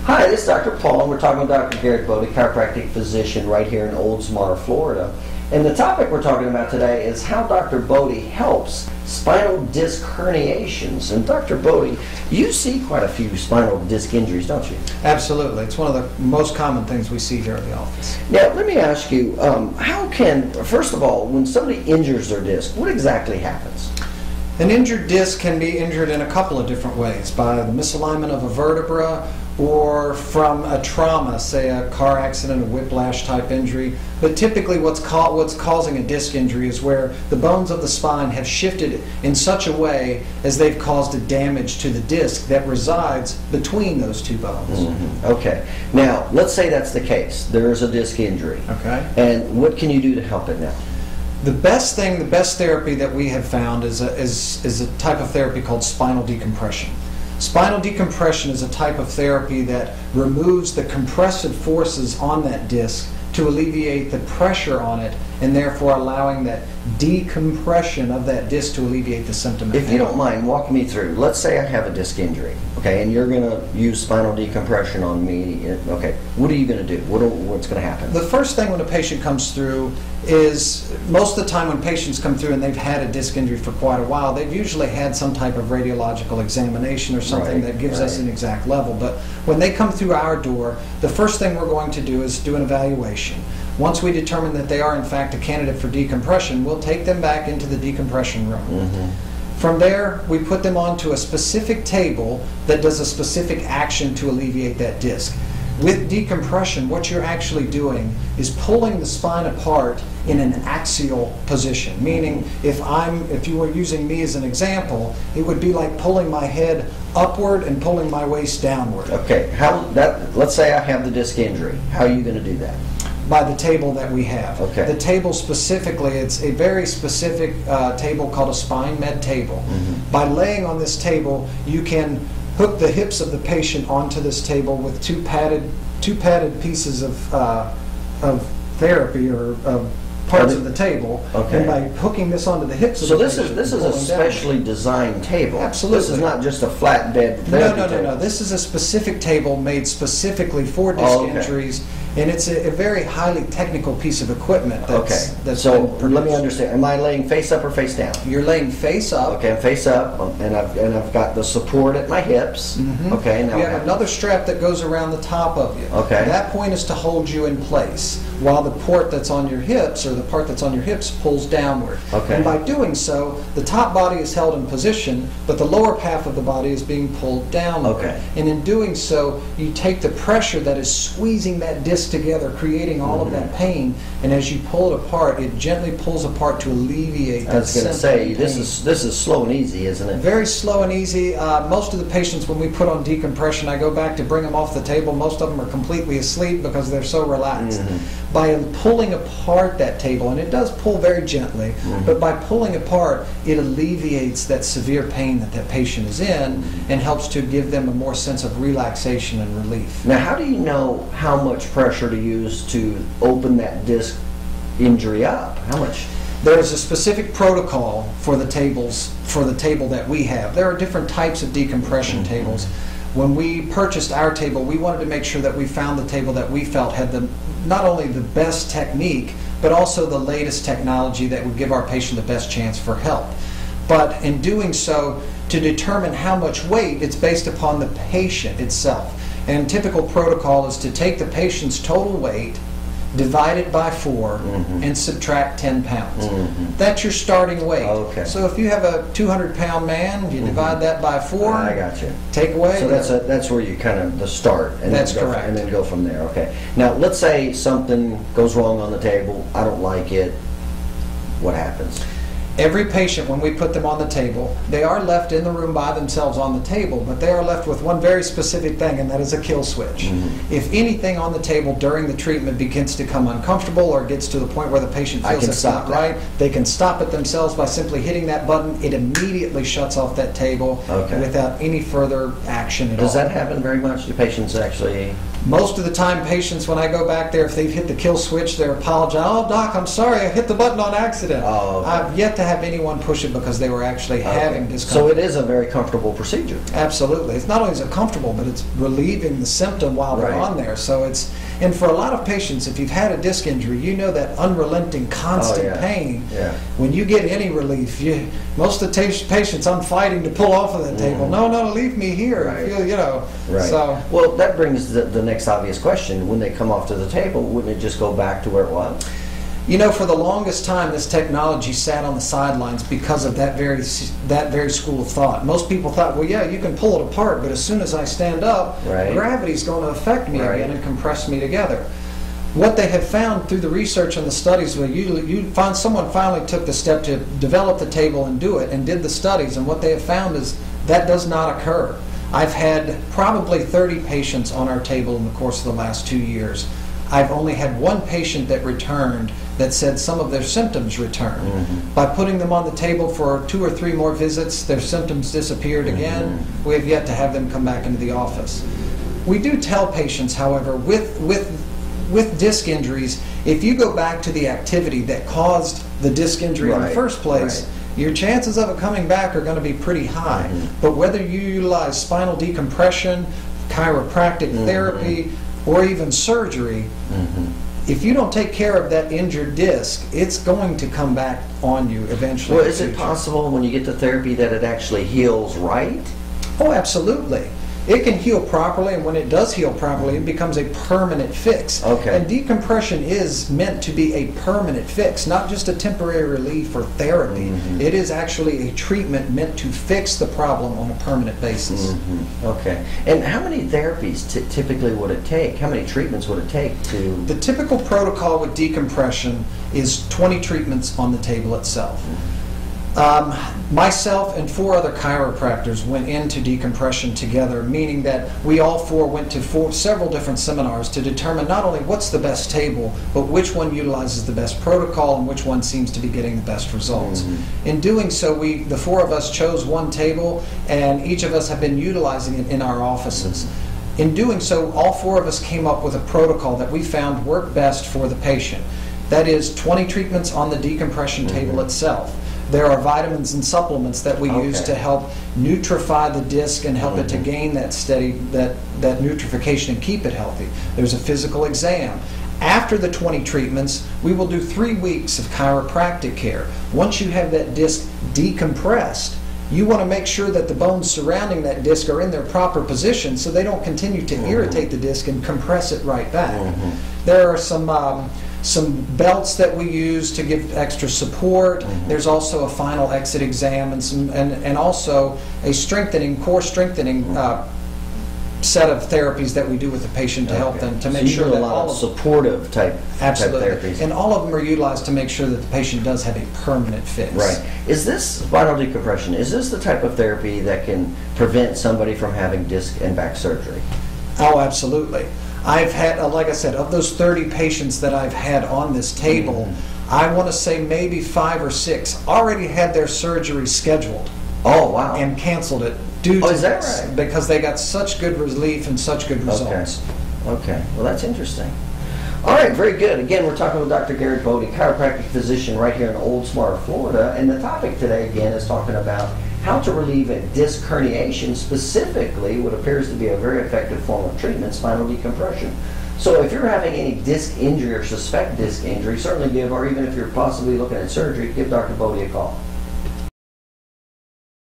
Hi, this is Dr. Paul, and we're talking with Dr. Garrett, Bode, chiropractic physician right here in Oldsmar, Florida. And the topic we're talking about today is how Dr. Bode helps spinal disc herniations. And Dr. Bode, you see quite a few spinal disc injuries, don't you? Absolutely. It's one of the most common things we see here in the office. Now, let me ask you, first of all, when somebody injures their disc, what exactly happens? An injured disc can be injured in a couple of different ways, by the misalignment of a vertebra or from a trauma, say a car accident, a whiplash type injury. But typically what's causing a disc injury is where the bones of the spine have shifted in such a way as they've caused a damage to the disc that resides between those two bones. Mm-hmm. Okay. Now, let's say that's the case. There's a disc injury. Okay. And what can you do to help it now? The best therapy that we have found is a type of therapy called spinal decompression. Spinal decompression is a type of therapy that removes the compressive forces on that disc to alleviate the pressure on it, and therefore allowing that decompression of that disc to alleviate the symptom. If you don't mind, walk me through. Let's say I have a disc injury, okay, and you're going to use spinal decompression on me. Okay, what are you going to do? What's going to happen? The first thing when a patient comes through is, most of the time when patients come through and they've had a disc injury for quite a while, they've usually had some type of radiological examination or something that gives us an exact level. But when they come through our door, the first thing we're going to do is do an evaluation. Once we determine that they are in fact a candidate for decompression, we'll take them back into the decompression room. Mm-hmm. From there, we put them onto a specific table that does a specific action to alleviate that disc. With decompression, what you're actually doing is pulling the spine apart in an axial position, meaning if you were using me as an example, it would be like pulling my head upward and pulling my waist downward. Okay, let's say I have the disc injury. How are you going to do that? By the table that we have. Okay. The table specifically, it's a very specific table called a spine med table. Mm-hmm. By laying on this table, you can hook the hips of the patient onto this table with two padded pieces of therapy or parts of the table. Okay. And by hooking this onto the hips of the patient, this is a specially designed table. Absolutely. This is not just a flatbed therapy table. No. This is a specific table made specifically for disc injuries. And it's a very highly technical piece of equipment. So let me understand. Am I laying face up or face down? You're laying face up. Okay, I'm face up, and I've got the support at my hips. Mm-hmm. Okay, now you have another strap that goes around the top of you. Okay. That point is to hold you in place, while the port that's on your hips, or the part that's on your hips, pulls downward. Okay. And by doing so, the top body is held in position, but the lower half of the body is being pulled downward. Okay. And in doing so, you take the pressure that is squeezing that disc together, creating all of that pain, and as you pull it apart, it gently pulls apart to alleviate that. I was going to say, this is slow and easy, isn't it? Very slow and easy. Most of the patients, when we put on decompression, I go back to bring them off the table. Most of them are completely asleep because they're so relaxed. Mm-hmm. By pulling apart that table, and it does pull very gently, but by pulling apart, it alleviates that severe pain that patient is in, and helps to give them a more sense of relaxation and relief. Now, how do you know how much pressure to use to open that disc injury up? How much? There is a specific protocol for the table that we have. There are different types of decompression tables. When we purchased our table, we wanted to make sure that we found the table that we felt had not only the best technique, but also the latest technology that would give our patient the best chance for help. But in doing so, to determine how much weight, it's based upon the patient itself. And typical protocol is to take the patient's total weight, divide it by 4, and subtract 10 pounds. That's your starting weight. Okay. So if you have a 200-pound man, you divide that by 4. I got you. Take away. So that's where you kind of the start. And that's correct. And then go from there. Okay. Now let's say something goes wrong on the table. I don't like it. What happens? Every patient, when we put them on the table, they are left in the room by themselves on the table, but they are left with one very specific thing, and that is a kill switch. If anything on the table during the treatment begins to become uncomfortable or gets to the point where the patient feels it's not right, they can stop it themselves by simply hitting that button. It immediately shuts off that table without any further action at all. Does that happen very much? Do patients actually... Most of the time, patients, when I go back there, if they've hit the kill switch, they apologize. Oh, doc, I'm sorry, I hit the button on accident. Oh, okay. I've yet to have anyone push it because they were actually having discomfort. So it is a very comfortable procedure. Absolutely. It's not only is it comfortable, but it's relieving the symptom while they're on there. So it's, and for a lot of patients, if you've had a disc injury, you know that unrelenting, constant pain. When you get any relief, most of the patients I'm fighting to pull off of the table. No, leave me here. I feel, So, well, that brings the next obvious question. When they come off to the table, wouldn't it just go back to where it was? For the longest time, this technology sat on the sidelines because of that very school of thought. Most people thought, well, yeah, you can pull it apart, but as soon as I stand up, gravity's going to affect me again and compress me together. What they have found through the research and the studies, where you find someone finally took the step to develop the table and do it, and did the studies, and what they have found is that does not occur. I've had probably 30 patients on our table in the course of the last 2 years. I've only had one patient that returned that said some of their symptoms returned. By putting them on the table for 2 or 3 more visits, their symptoms disappeared again. We have yet to have them come back into the office. We do tell patients, however, with disc injuries, if you go back to the activity that caused the disc injury in the first place, your chances of it coming back are going to be pretty high. But whether you utilize spinal decompression, chiropractic therapy, or even surgery, if you don't take care of that injured disc, it's going to come back on you eventually. Well, is it possible when you get to therapy that it actually heals right? Oh, absolutely. It can heal properly, and when it does heal properly, it becomes a permanent fix. And decompression is meant to be a permanent fix, not just a temporary relief or therapy. It is actually a treatment meant to fix the problem on a permanent basis. Okay. And how many therapies typically would it take? How many treatments would it take to... The typical protocol with decompression is 20 treatments on the table itself. Myself and 4 other chiropractors went into decompression together, meaning that we all 4 went to several different seminars to determine not only what's the best table, but which one utilizes the best protocol and which one seems to be getting the best results. In doing so, the 4 of us chose one table, and each of us have been utilizing it in our offices. In doing so, all 4 of us came up with a protocol that we found worked best for the patient. That is 20 treatments on the decompression table itself. There are vitamins and supplements that we use to help nutrify the disc and help it to gain that that nutrification and keep it healthy. There's a physical exam. After the 20 treatments, we will do 3 weeks of chiropractic care. Once you have that disc decompressed, you want to make sure that the bones surrounding that disc are in their proper position so they don't continue to irritate the disc and compress it right back. There are some belts that we use to give extra support. There's also a final exit exam and also a core strengthening set of therapies that we do with the patient to help them to make sure that all of supportive type therapies. And all of them are utilized to make sure that the patient does have a permanent fix. Right. Is this spinal decompression, is this the type of therapy that can prevent somebody from having disc and back surgery? Oh, absolutely. I've had, like I said, of those 30 patients that I've had on this table, I want to say maybe 5 or 6 already had their surgery scheduled. Oh, wow. And canceled it due to is that this, right? because they got such good relief and such good results. Okay. Well, that's interesting. All right, very good. Again, we're talking with Dr. Garrett Bode, chiropractic physician right here in Oldsmar, Florida. And the topic today, again, is talking about how to relieve a disc herniation, specifically what appears to be a very effective form of treatment, spinal decompression. So if you're having any disc injury or suspect disc injury, certainly give, or even if you're possibly looking at surgery, give Dr. Bode a call.